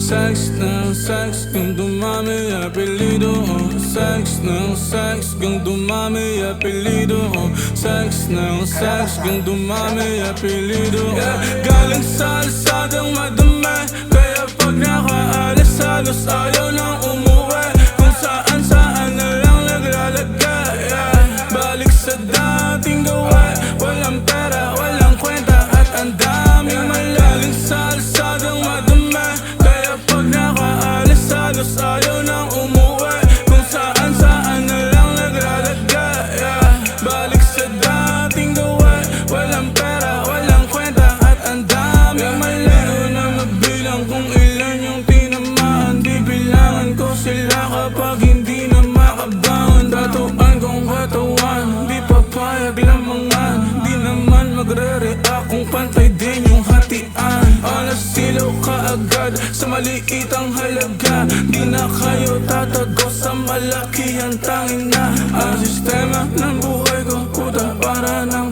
Sex ng sex, kung dumami apelido Sex ng sex, kung dumami apelido Sex ng sex, kung dumami apelido Galing sa alsadang madami, kaya pag nakaalis halos ayaw nang umuwi. Kung saan saan na lang naglalagay Balik sa dating gawa, walang pera, walang kwenta at ang daming malalim sa alsadang madami, kaya pag nakaalis halos ayaw nang umuwi. Kung saan saan na lang naglalagay Balik sa dating gawa, walang pera, walang kwenta at ang daming malalim na mabilang kung ilan yung tinamaan. Di bilangan ko sila kapag hindi na makabangon. Tatuan kong katawan, di papayag lamangan. Di naman magre-react kung pantay din yung hatian. Silaw ka agad sa maliit ang halaga. Di na kayo tatago sa malaki ang tanging na ang sistema ng buhay ko, puta para ng